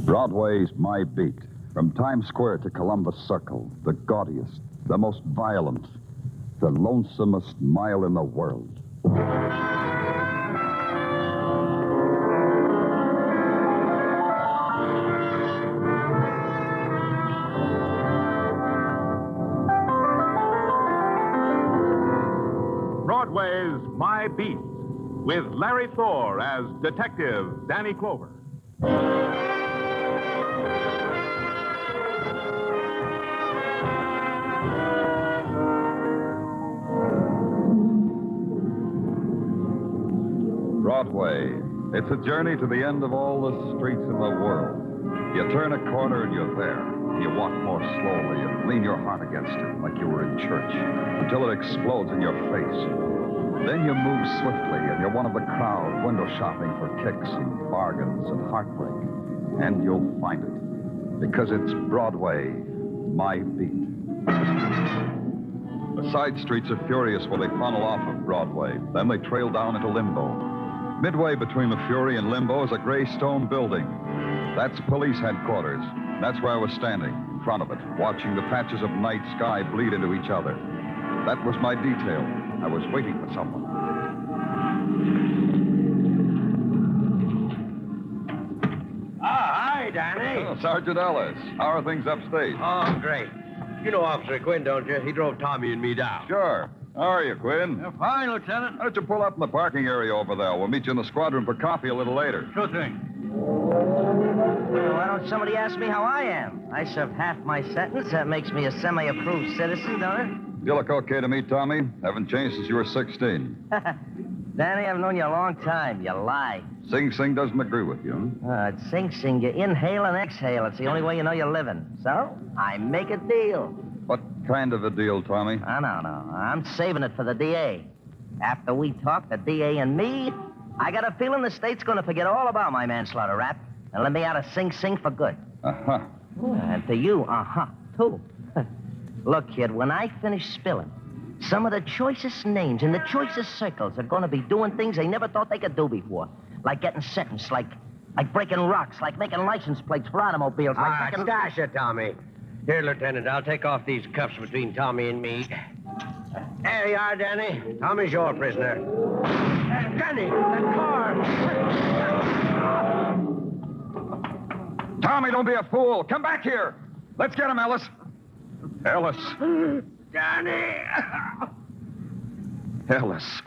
Broadway's my beat. From Times Square to Columbus Circle, the gaudiest, the most violent, the lonesomest mile in the world. Broadway's My Beat, with Larry Thor as Detective Danny Clover. Broadway. It's a journey to the end of all the streets in the world. You turn a corner and you're there. You walk more slowly and lean your heart against it like you were in church until it explodes in your face. Then you move swiftly and you're one of the crowd window shopping for kicks and bargains and heartbreak. And you'll find it because it's Broadway, my beat. The side streets are furious when they funnel off of Broadway. Then they trail down into limbo. Midway between the Fury and Limbo is a gray stone building. That's police headquarters. That's where I was standing, in front of it, watching the patches of night sky bleed into each other. That was my detail. I was waiting for someone. Hi, Danny. Oh, Sergeant Ellis. How are things upstate? Oh, great. You know Officer Quinn, don't you? He drove Tommy and me down. Sure. How are you, Quinn? Fine, Lieutenant. Why don't you pull up in the parking area over there? We'll meet you in the squadron for coffee a little later. Sure thing. Why don't somebody ask me how I am? I served half my sentence. That makes me a semi-approved citizen, don't it? You look okay to me, Tommy. Haven't changed since you were 16. Danny, I've known you a long time. You lie. Sing Sing doesn't agree with you. At Sing Sing, you inhale and exhale. It's the only way you know you're living. So, I make a deal. What kind of a deal, Tommy? Oh, no. I'm saving it for the DA. After we talk, the DA and me, I got a feeling the state's going to forget all about my manslaughter rap and let me out of Sing Sing for good. Uh-huh. And to you, too. Look, kid, when I finish spilling, some of the choicest names in the choicest circles are going to be doing things they never thought they could do before. Like getting sentenced, like breaking rocks, like making license plates for automobiles, like making... Stash it, Tommy. Here, Lieutenant, I'll take off these cuffs between Tommy and me. There you are, Danny. Tommy's your prisoner. Danny, that car! Tommy, don't be a fool. Come back here. Let's get him, Ellis. Ellis. Danny! Ellis.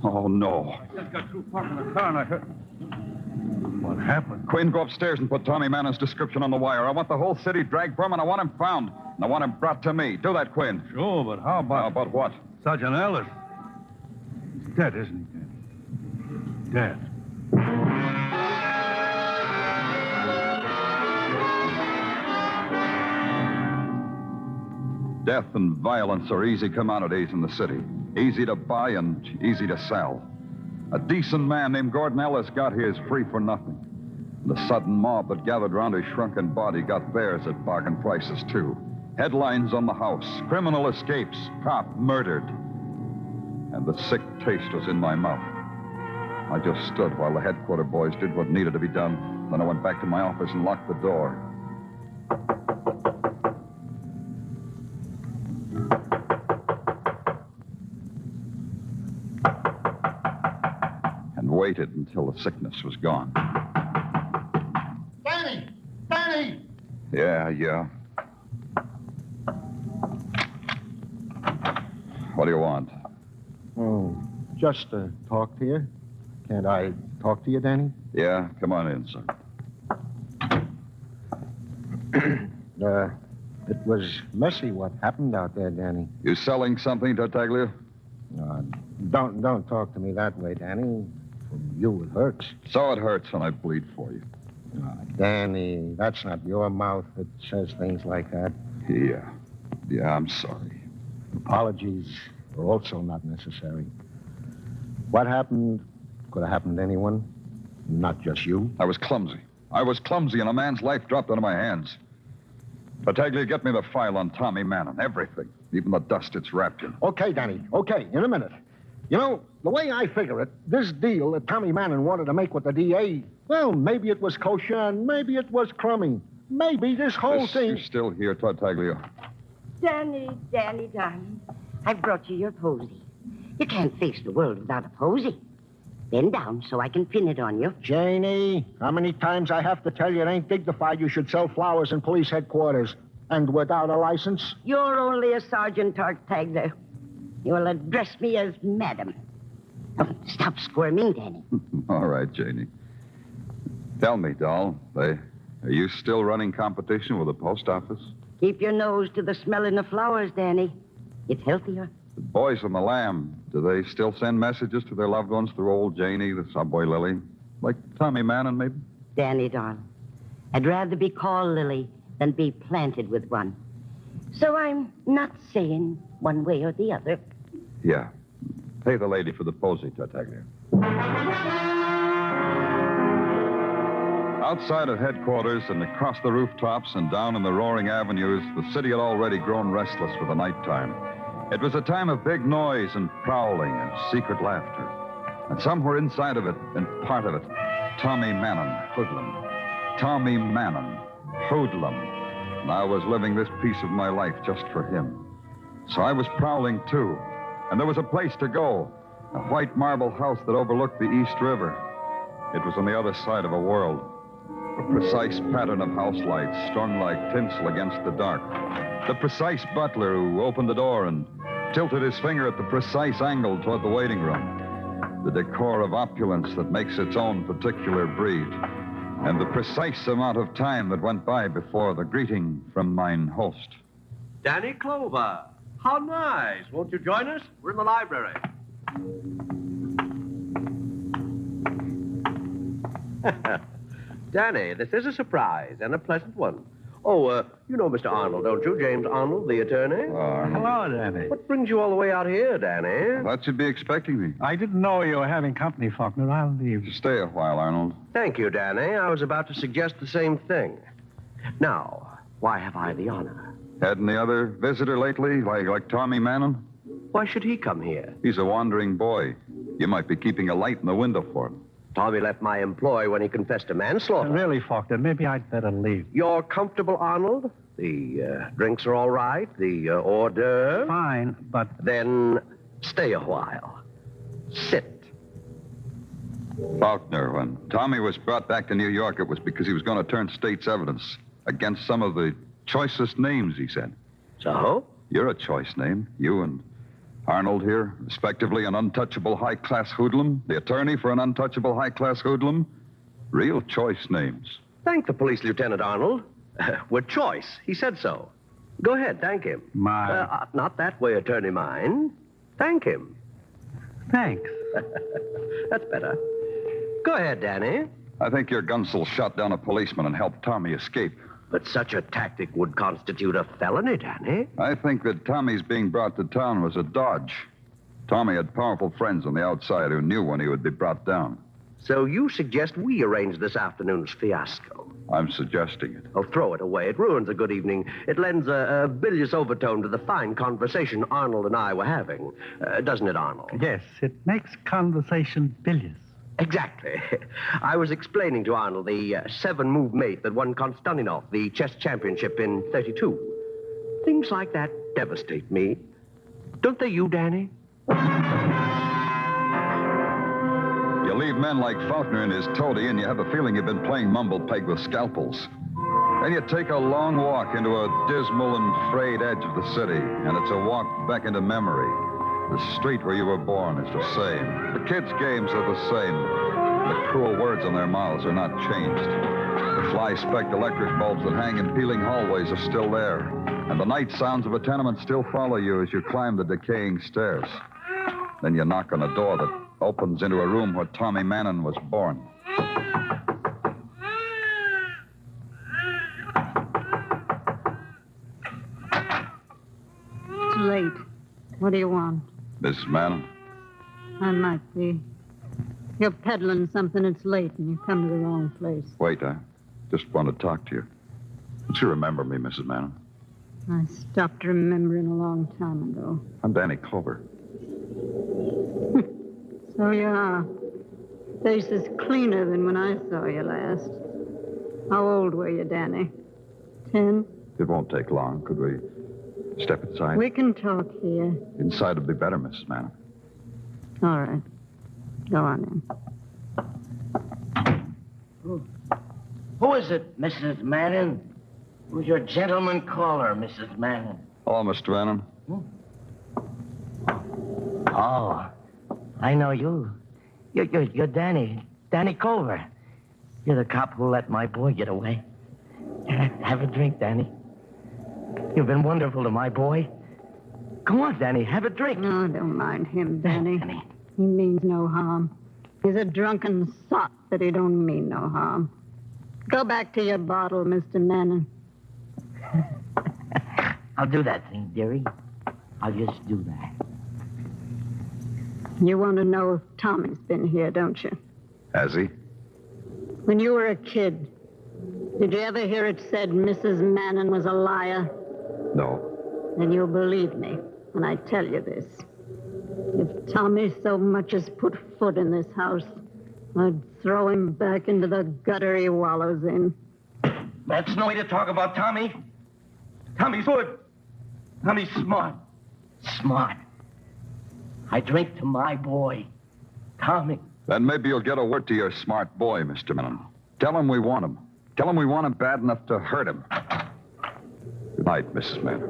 Oh, no. I just got through parking the car and I heard... What happened? Quinn, go upstairs and put Tommy Mannon's description on the wire. I want the whole city dragged for him, and I want him found. And I want him brought to me. Do that, Quinn. Sure, but how about... How about what? Sergeant Ellis? He's dead, isn't he, Danny? Dead. Death and violence are easy commodities in the city. Easy to buy and easy to sell. A decent man named Gordon Ellis got his free for nothing. The sudden mob that gathered round his shrunken body got theirs at bargain prices, too. Headlines on the house, criminal escapes, cop murdered. And the sick taste was in my mouth. I just stood while the headquarters boys did what needed to be done. Then I went back to my office and locked the door. And waited until the sickness was gone. Danny! Danny! Yeah. What do you want? Oh, just to talk to you. Can't I talk to you, Danny? Yeah, come on in, sir. It was messy what happened out there, Danny. You selling something, Tartaglia? Don't talk to me that way, Danny. From you, it hurts. So it hurts when I bleed for you. Danny, that's not your mouth that says things like that. Yeah, I'm sorry. Apologies are also not necessary. What happened could have happened to anyone, not just you. I was clumsy, and a man's life dropped into my hands. Tartaglia, get me the file on Tommy Mannon, everything, even the dust it's wrapped in. Okay, Danny, okay, in a minute. You know, the way I figure it, this deal that Tommy Mannon wanted to make with the DA Well, maybe it was kosher and maybe it was crummy. Maybe this whole thing... You're still here, Tartaglia. Danny, darling, I've brought you your posy. You can't face the world without a posy. Bend down so I can pin it on you. Janie, how many times I have to tell you it ain't dignified you should sell flowers in police headquarters? And without a license? You're only a Sergeant Tartaglia. You will address me as Madam. Oh, stop squirming, Danny. All right, Janie. Tell me, doll, are you still running competition with the post office? Keep your nose to the smelling of flowers, Danny. It's healthier. The boys on the Lamb, do they still send messages to their loved ones through old Janie, the subway Lily? Like Tommy Mannon, maybe? Danny, darling, I'd rather be called Lily than be planted with one. So I'm not saying one way or the other. Yeah. Pay the lady for the posy, Tartaglia. Outside of headquarters and across the rooftops and down in the roaring avenues, the city had already grown restless for the nighttime. It was a time of big noise and prowling and secret laughter. And somewhere inside of it, and part of it, Tommy Mannon, hoodlum. Tommy Mannon, hoodlum. And I was living this piece of my life just for him. So I was prowling, too. And there was a place to go, a white marble house that overlooked the East River. It was on the other side of a world. A precise pattern of house lights strung like tinsel against the dark. The precise butler who opened the door and tilted his finger at the precise angle toward the waiting room. The decor of opulence that makes its own particular breed. And the precise amount of time that went by before the greeting from mine host. Danny Clover. How nice. Won't you join us? We're in the library. Danny, this is a surprise and a pleasant one. Oh, you know Mr. Arnold, don't you? James Arnold, the attorney. Hello, Danny. What brings you all the way out here, Danny? Thought you'd be expecting me. I didn't know you were having company, Faulkner. I'll leave. Stay a while, Arnold. Thank you, Danny. I was about to suggest the same thing. Now, why have I the honor? Had any other visitor lately, like Tommy Mannon? Why should he come here? He's a wandering boy. You might be keeping a light in the window for him. Tommy left my employ when he confessed to manslaughter. Really, Faulkner, maybe I'd better leave. You're comfortable, Arnold? The drinks are all right? The hors d'oeuvres? Fine, but... Then stay a while. Sit. Faulkner, when Tommy was brought back to New York, it was because he was going to turn state's evidence against some of the choicest names, he said. So? You're a choice name. You and Arnold here, respectively an untouchable high-class hoodlum, the attorney for an untouchable high-class hoodlum. Real choice names. Thank the police lieutenant, Arnold. With choice. He said so. Go ahead, thank him. Not that way, attorney mine. Thank him. Thanks. That's better. Go ahead, Danny. I think your gunsel shot down a policeman and helped Tommy escape. But such a tactic would constitute a felony, Danny. I think that Tommy's being brought to town was a dodge. Tommy had powerful friends on the outside who knew when he would be brought down. So you suggest we arrange this afternoon's fiasco? I'm suggesting it. Oh, throw it away. It ruins a good evening. It lends a bilious overtone to the fine conversation Arnold and I were having. Doesn't it, Arnold? Yes, it makes conversation bilious. Exactly. I was explaining to Arnold the 7-move mate that won Konstantinov, the chess championship in 32. Things like that devastate me. Don't they you, Danny? You leave men like Faulkner and his toady, and you have a feeling you've been playing mumble peg with scalpels. Then you take a long walk into a dismal and frayed edge of the city, and it's a walk back into memory. The street where you were born is the same. The kids' games are the same. The cruel words on their mouths are not changed. The fly-specked electric bulbs that hang in peeling hallways are still there. And the night sounds of a tenement still follow you as you climb the decaying stairs. Then you knock on a door that opens into a room where Tommy Mannon was born. It's late. What do you want? Mrs. Mannon? I might be. You're peddling something, it's late, and you come to the wrong place. Wait, I just want to talk to you. Don't you remember me, Mrs. Mannon? I stopped remembering a long time ago. I'm Danny Clover. So you are. Face is cleaner than when I saw you last. How old were you, Danny? 10? It won't take long. Could we step inside? We can talk here. Inside would be better, Mrs. Manning. All right. Go on in. Who is it, Mrs. Manning? Who's your gentleman caller, Mrs. Manning? Hello, Mr. Manning. Oh, I know you. You're Danny. Danny Clover. You're the cop who let my boy get away. Have a drink, Danny. You've been wonderful to my boy. Come on, Danny, have a drink. No, don't mind him, Danny. Danny. He means no harm. He's a drunken sot, but he don't mean no harm. Go back to your bottle, Mr. Manning. I'll do that thing, dearie. I'll just do that. You want to know if Tommy's been here, don't you? Has he? When you were a kid, did you ever hear it said Mrs. Manning was a liar? No. Then you'll believe me when I tell you this. If Tommy so much as put foot in this house, I'd throw him back into the gutter he wallows in. That's no way to talk about Tommy. Tommy's good. Tommy's smart. Smart. I drink to my boy, Tommy. Then maybe you'll get a word to your smart boy, Mr. Manning. Tell him we want him. Tell him we want him bad enough to hurt him. Good night, Mrs. Manning.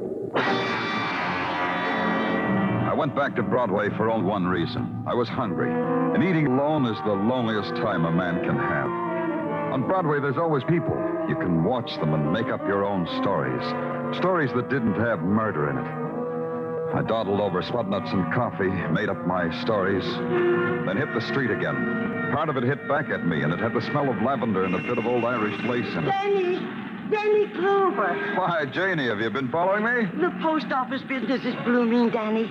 I went back to Broadway for only one reason. I was hungry. And eating alone is the loneliest time a man can have. On Broadway, there's always people. You can watch them and make up your own stories. Stories that didn't have murder in it. I dawdled over spudnuts and coffee, made up my stories, then hit the street again. Part of it hit back at me, and it had the smell of lavender and a bit of old Irish lace in it. Danny Clover. Why, Janie, have you been following me? The post office business is blooming, Danny.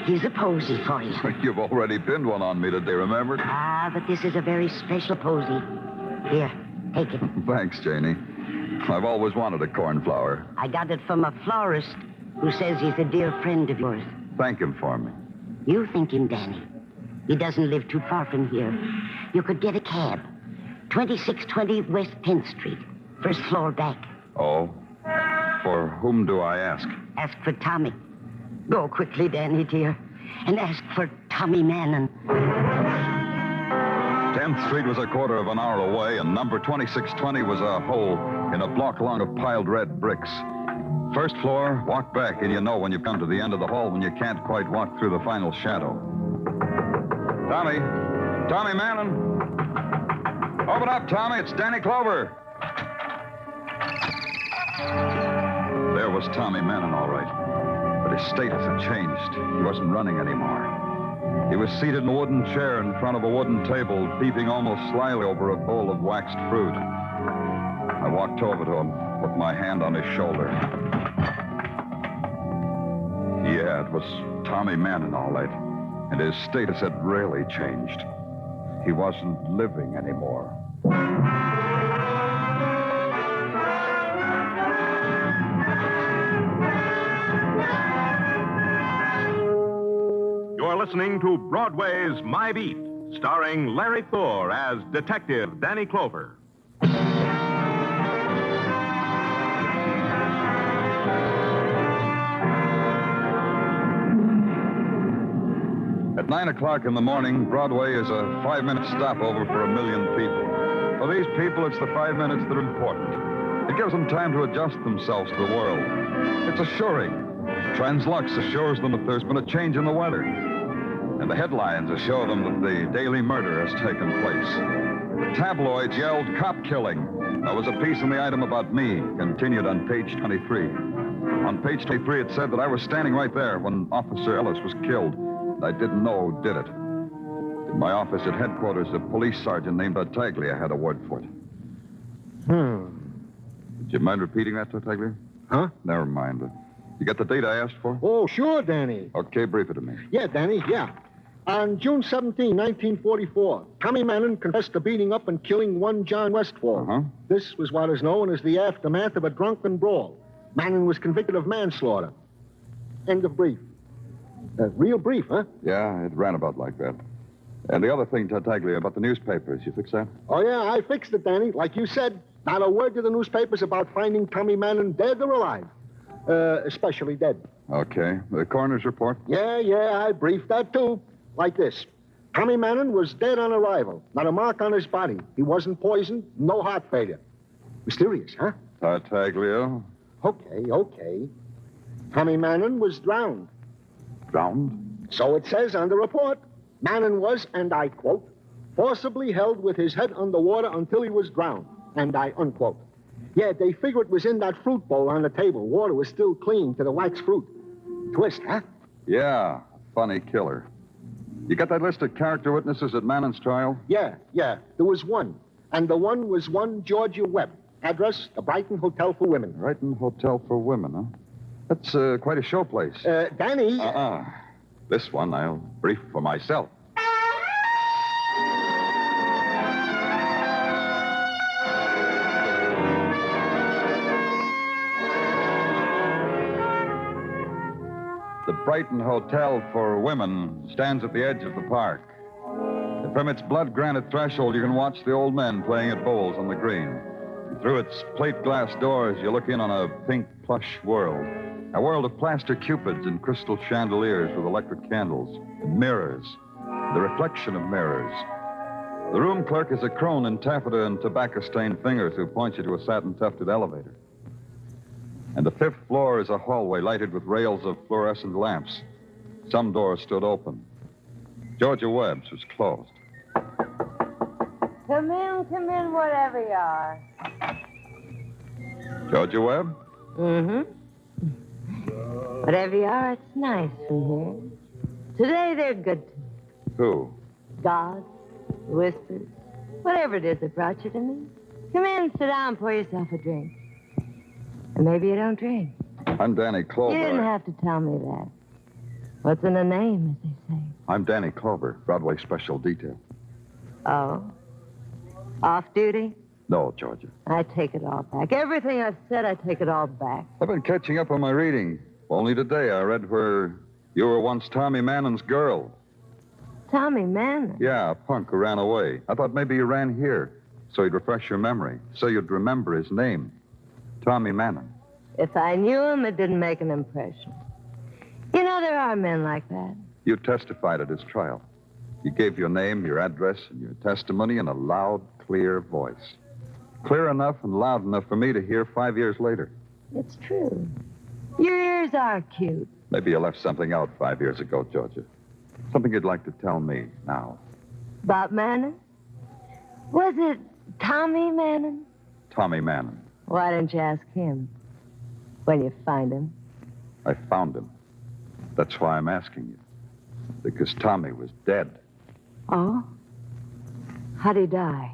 Here's a posy for you. You've already pinned one on me today, remember? Ah, but this is a very special posy. Here, take it. Thanks, Janie. I've always wanted a cornflower. I got it from a florist who says he's a dear friend of yours. Thank him for me. You think him, Danny. He doesn't live too far from here. You could get a cab. 2620 West 10th Street. First floor back. Oh? For whom do I ask? Ask for Tommy. Go quickly, Danny, dear. And ask for Tommy Manning. 10th Street was a quarter of an hour away, and number 2620 was a hole in a block long of piled red bricks. First floor, walk back, and you know when you've come to the end of the hall when you can't quite walk through the final shadow. Tommy. Tommy Manning. Open up, Tommy. It's Danny Clover. There was Tommy Manning, all right. But his status had changed. He wasn't running anymore. He was seated in a wooden chair in front of a wooden table, peeping almost slyly over a bowl of waxed fruit. I walked over to him, put my hand on his shoulder. Yeah, it was Tommy Manning, all right. And his status had really changed. He wasn't living anymore. You're listening to Broadway's My Beat, starring Larry Thor as Detective Danny Clover. At 9 o'clock in the morning, Broadway is a 5-minute stopover for 1 million people. For these people, it's the 5 minutes that are important. It gives them time to adjust themselves to the world. It's assuring. Translux assures them that there's been a change in the weather. And the headlines assure them that the daily murder has taken place. The tabloids yelled, "Cop killing." There was a piece in the item about me, continued on page 23. On page 23, it said that I was standing right there when Officer Ellis was killed. I didn't know who did it. In my office at headquarters, a police sergeant named Tartaglia had a word for it. Would you mind repeating that, Tartaglia? Huh? Never mind. You got the date I asked for? Oh, sure, Danny. Okay, brief it to me. Yeah, Danny, yeah. On June 17, 1944, Tommy Manning confessed to beating up and killing one John Westfall. Uh-huh. This was what is known as the aftermath of a drunken brawl. Manning was convicted of manslaughter. End of brief. Real brief, huh? Yeah, it ran about like that. And the other thing, Tartaglia, about the newspapers, you fix that? Oh, yeah, I fixed it, Danny. Like you said, not a word to the newspapers about finding Tommy Manning dead or alive. Especially dead. Okay. The coroner's report? Yeah, I briefed that, too. Like this. Tommy Manning was dead on arrival. Not a mark on his body. He wasn't poisoned, no heart failure. Mysterious, huh? Tartaglia. Okay. Tommy Manning was drowned. Drowned? So it says on the report. Manning was, and I quote, forcibly held with his head underwater until he was drowned, and I unquote. Yeah, they figure it was in that fruit bowl on the table. Water was still clinging to the wax fruit. Twist, huh? Yeah, funny killer. You got that list of character witnesses at Manning's trial? Yeah. There was one. And the one was one Georgia Webb. Address, the Brighton Hotel for Women. Brighton Hotel for Women, huh? That's quite a showplace. Danny... This one I'll brief for myself. The Brighton Hotel for Women stands at the edge of the park. And from its blood-granite threshold, you can watch the old men playing at bowls on the green. And through its plate glass doors, you look in on a pink plush world. A world of plaster cupids and crystal chandeliers with electric candles and mirrors, the reflection of mirrors. The room clerk is a crone in taffeta and tobacco-stained fingers who points you to a satin-tufted elevator. And the 5th floor is a hallway lighted with rails of fluorescent lamps. Some doors stood open. Georgia Webb's was closed. Come in, whatever you are. Georgia Webb? Mm-hmm. Whatever you are, it's nice from here. Today, they're good to me. Who? God, whispers, whatever it is that brought you to me. Come in, sit down, pour yourself a drink. And maybe you don't drink. I'm Danny Clover. You didn't have to tell me that. What's in a name, as they say? I'm Danny Clover, Broadway Special Detail. Oh? Off duty? No, Georgia. I take it all back. Everything I've said, I take it all back. I've been catching up on my reading. Only today I read where you were once Tommy Manning's girl. Tommy Manning? Yeah, a punk who ran away. I thought maybe you ran here so he'd refresh your memory, so you'd remember his name. Tommy Manning. If I knew him, it didn't make an impression. You know, there are men like that. You testified at his trial. You gave your name, your address, and your testimony in a loud, clear voice. Clear enough and loud enough for me to hear 5 years later. It's true. Your ears are cute. Maybe you left something out 5 years ago, Georgia. Something you'd like to tell me now. About Manning? Was it Tommy Manning? Tommy Manning. Why didn't you ask him when you find him? I found him. That's why I'm asking you. Because Tommy was dead. Oh? How'd he die?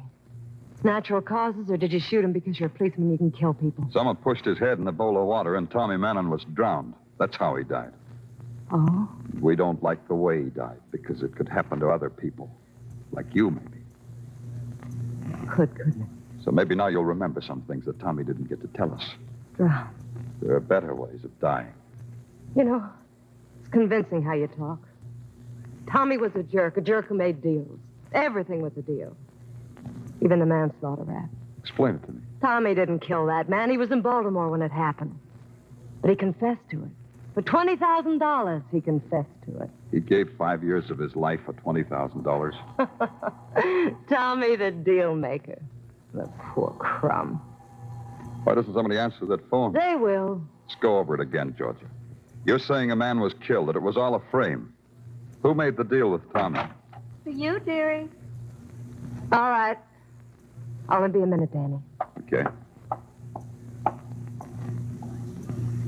Natural causes, or did you shoot him because you're a policeman and you can kill people? Someone pushed his head in a bowl of water, and Tommy Manning was drowned. That's how he died. Oh? We don't like the way he died, because it could happen to other people. Like you, maybe. Couldn't it? So maybe now you'll remember some things that Tommy didn't get to tell us. Drowned. There are better ways of dying. You know, it's convincing how you talk. Tommy was a jerk who made deals. Everything was a deal. Even the manslaughter rap. Explain it to me. Tommy didn't kill that man. He was in Baltimore when it happened. But he confessed to it. For $20,000, he confessed to it. He gave 5 years of his life for $20,000. Tommy, the deal maker. The poor crumb. Why doesn't somebody answer that phone? They will. Let's go over it again, Georgia. You're saying a man was killed, that it was all a frame. Who made the deal with Tommy? For you, dearie. All right. I'll be a minute, Danny. Okay.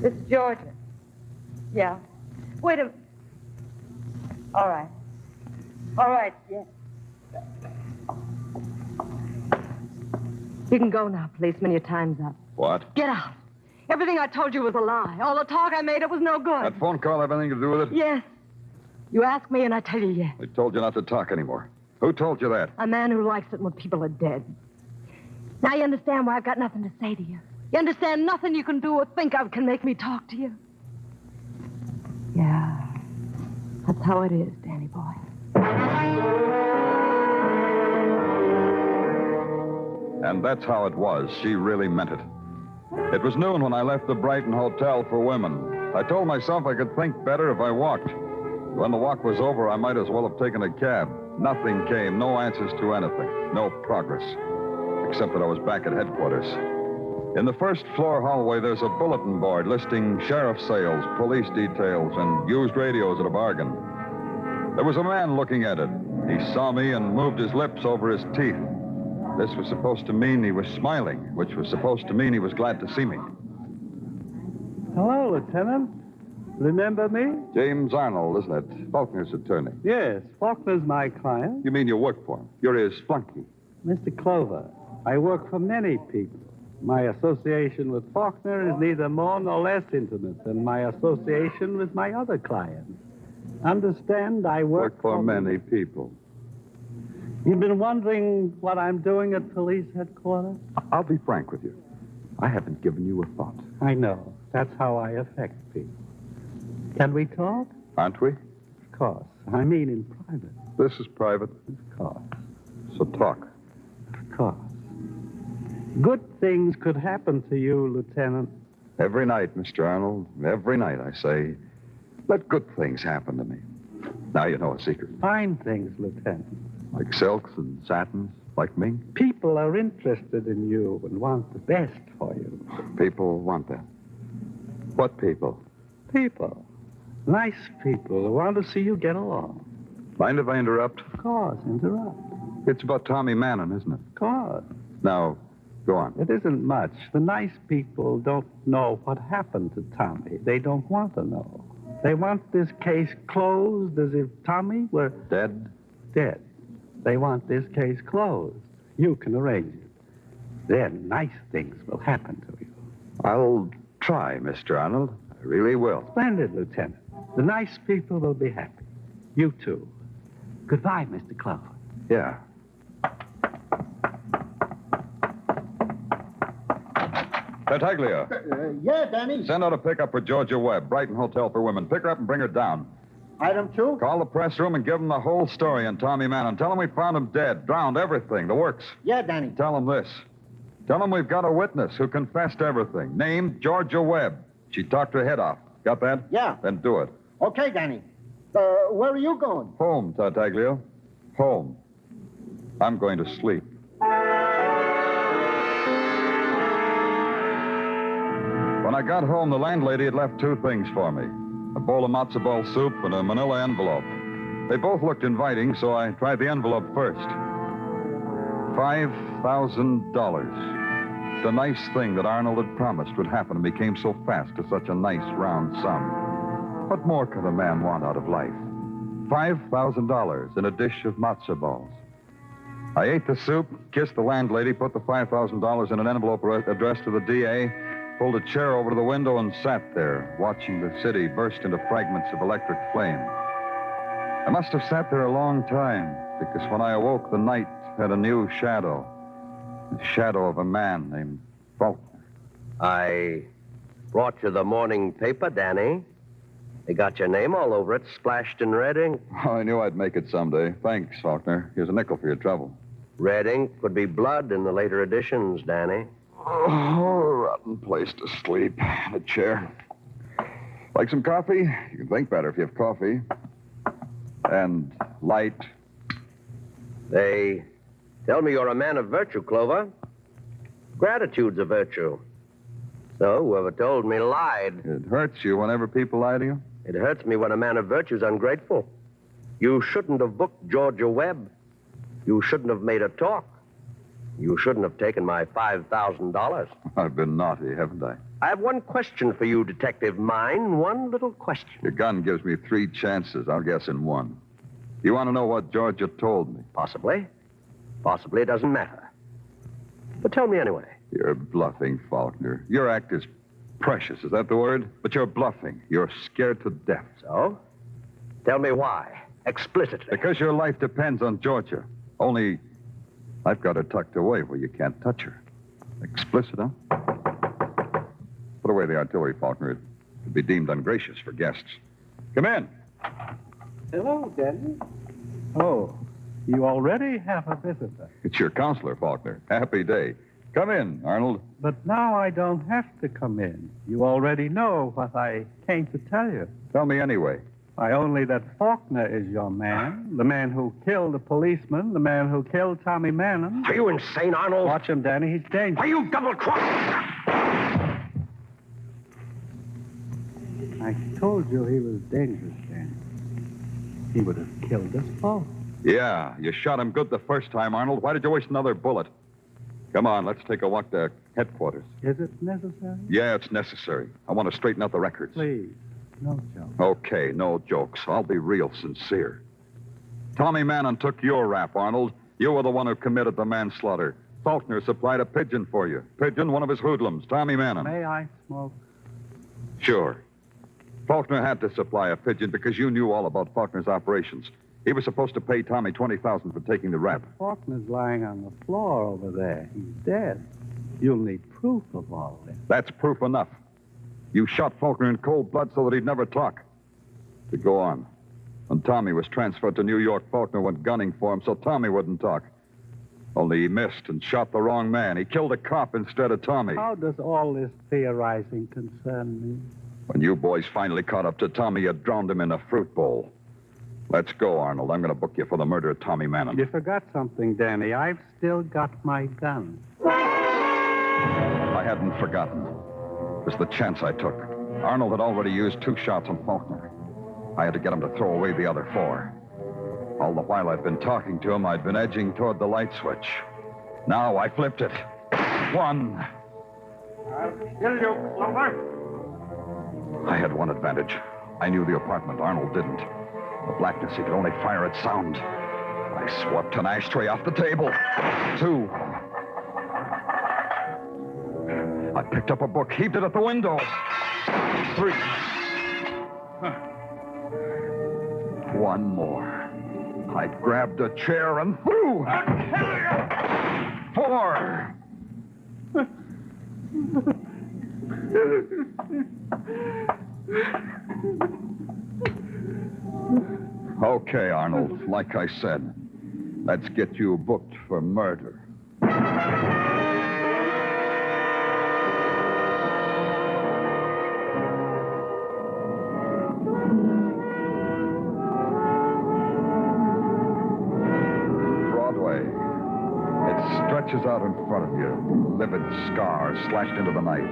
It's Georgia. Yeah. Wait a... All right. All right, yeah. You can go now, policeman. Your time's up. What? Get out. Everything I told you was a lie. All the talk I made, it was no good. That phone call have anything to do with it? Yes. You ask me, and I tell you yes. They told you not to talk anymore. Who told you that? A man who likes it when people are dead. Now you understand why I've got nothing to say to you. You understand nothing you can do or think of can make me talk to you. Yeah. That's how it is, Danny boy. And that's how it was. She really meant it. It was noon when I left the Brighton Hotel for Women. I told myself I could think better if I walked. When the walk was over, I might as well have taken a cab. Nothing came, no answers to anything, no progress, except that I was back at headquarters. In the first floor hallway, there's a bulletin board listing sheriff sales, police details, and used radios at a bargain. There was a man looking at it. He saw me and moved his lips over his teeth. This was supposed to mean he was smiling, which was supposed to mean he was glad to see me. Hello, Lieutenant. Remember me? James Arnold, isn't it? Faulkner's attorney. Yes, Faulkner's my client. You mean you work for him? You're his flunky. Mr. Clover, I work for many people. My association with Faulkner is neither more nor less intimate than my association with my other clients. Understand, I work for many people. You've been wondering what I'm doing at police headquarters? I'll be frank with you. I haven't given you a thought. I know. That's how I affect people. Can we talk? Aren't we? Of course. I mean in private. This is private. Of course. So talk. Of course. Good things could happen to you, Lieutenant. Every night, Mr. Arnold. Every night, I say, let good things happen to me. Now you know a secret. Fine things, Lieutenant. Like silks and satins, like me. People are interested in you and want the best for you. People want that. What people? People. Nice people who want to see you get along. Mind if I interrupt? Of course, interrupt. It's about Tommy Mannon, isn't it? Of course. Now, go on. It isn't much. The nice people don't know what happened to Tommy. They don't want to know. They want this case closed as if Tommy were... Dead? Dead. They want this case closed. You can arrange it. Then nice things will happen to you. I'll try, Mr. Arnold. I really will. Splendid, Lieutenant. The nice people will be happy. You too. Goodbye, Mr. Clover. Yeah. Tartaglia. Yeah, Danny. Send out a pickup for Georgia Webb, Brighton Hotel for Women. Pick her up and bring her down. Item 2? Call the press room and give them the whole story on Tommy Mannon. Tell them we found him dead, drowned, everything, the works. Yeah, Danny. Tell them this. Tell them we've got a witness who confessed everything. Named Georgia Webb. She talked her head off. Got that? Yeah. Then do it. Okay, Danny. Where are you going? Home, Tartaglia. Home. I'm going to sleep. When I got home, the landlady had left 2 things for me. A bowl of matzo ball soup and a manila envelope. They both looked inviting, so I tried the envelope first. $5,000. The nice thing that Arnold had promised would happen to me came so fast to such a nice round sum. What more could a man want out of life? $5,000 in a dish of matzo balls. I ate the soup, kissed the landlady, put the $5,000 in an envelope addressed to the DA, pulled a chair over to the window and sat there, watching the city burst into fragments of electric flame. I must have sat there a long time, because when I awoke, the night had a new shadow. The shadow of a man named Faulkner. I brought you the morning paper, Danny. They got your name all over it, splashed in red ink. Oh, I knew I'd make it someday. Thanks, Faulkner. Here's a nickel for your trouble. Red ink could be blood in the later editions, Danny. Oh, rotten place to sleep. In a chair. Like some coffee? You can think better if you have coffee. And light. They tell me you're a man of virtue, Clover. Gratitude's a virtue. So whoever told me lied. It hurts you whenever people lie to you? It hurts me when a man of virtue's ungrateful. You shouldn't have booked Georgia Webb. You shouldn't have made her talk. You shouldn't have taken my $5,000. I've been naughty, haven't I? I have one question for you, Detective Mine. One little question. Your gun gives me 3 chances. I'll guess in 1. You want to know what Georgia told me? Possibly. Possibly it doesn't matter. But tell me anyway. You're bluffing, Faulkner. Your act is precious. Is that the word? But you're bluffing. You're scared to death. So? Tell me why. Explicitly. Because your life depends on Georgia. Only I've got her tucked away where you can't touch her. Explicit, huh? Put away the artillery, Faulkner. It could be deemed ungracious for guests. Come in. Hello, Danny. Oh, you already have a visitor. It's your counselor, Faulkner. Happy day. Come in, Arnold. But now I don't have to come in. You already know what I came to tell you. Tell me anyway. Why, only that Faulkner is your man. The man who killed the policeman. The man who killed Tommy Mannon. Are you insane, Arnold? Watch him, Danny. He's dangerous. Are you double-crossed? I told you he was dangerous, Danny. He would have killed us both. Yeah, you shot him good the first time, Arnold. Why did you waste another bullet? Come on, let's take a walk to headquarters. Is it necessary? Yeah, it's necessary. I want to straighten out the records. Please, no joke. Okay, no jokes. I'll be real sincere. Tommy Mannon took your rap, Arnold. You were the one who committed the manslaughter. Faulkner supplied a pigeon for you. Pigeon, one of his hoodlums, Tommy Mannon. May I smoke? Sure. Faulkner had to supply a pigeon because you knew all about Faulkner's operations. He was supposed to pay Tommy $20,000 for taking the rap. Faulkner's lying on the floor over there. He's dead. You'll need proof of all this. That's proof enough. You shot Faulkner in cold blood so that he'd never talk. To go on. When Tommy was transferred to New York, Faulkner went gunning for him so Tommy wouldn't talk. Only he missed and shot the wrong man. He killed a cop instead of Tommy. How does all this theorizing concern me? When you boys finally caught up to Tommy, you drowned him in a fruit bowl. Let's go, Arnold. I'm going to book you for the murder of Tommy Mannon. You forgot something, Danny. I've still got my gun. I hadn't forgotten. It was the chance I took. Arnold had already used 2 shots on Faulkner. I had to get him to throw away the other 4. All the while I'd been talking to him, I'd been edging toward the light switch. Now I flipped it. 1. I'll kill you, Clover. I had one advantage. I knew the apartment. Arnold didn't. The blackness, he could only fire at sound. I swept an ashtray off the table. 2. I picked up a book, heaved it at the window. 3. 1 more. I grabbed a chair and threw. 4. Okay, Arnold. Like I said, let's get you booked for murder. Broadway. It stretches out in front of you, livid scars slashed into the night.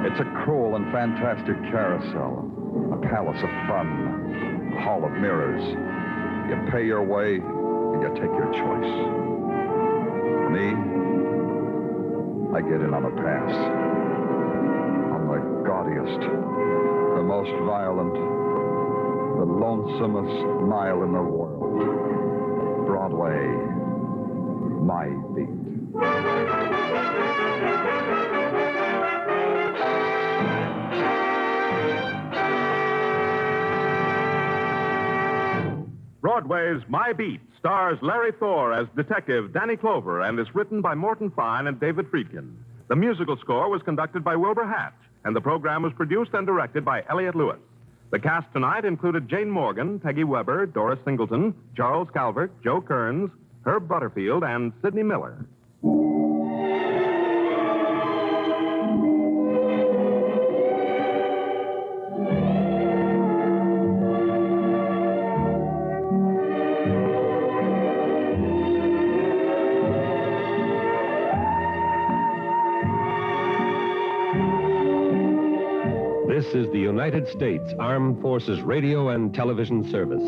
It's a cruel and fantastic carousel, a palace of fun. Hall of mirrors. You pay your way, and you take your choice. Me, I get in on a pass. I'm the gaudiest, the most violent, the lonesomest mile in the world. Broadway, my beat. Broadway's My Beat stars Larry Thor as Detective Danny Clover and is written by Morton Fine and David Friedkin. The musical score was conducted by Wilbur Hatch, and the program was produced and directed by Elliott Lewis. The cast tonight included Jane Morgan, Peggy Weber, Doris Singleton, Charles Calvert, Joe Kearns, Herb Butterfield, and Sidney Miller. This is the United States Armed Forces Radio and Television Service.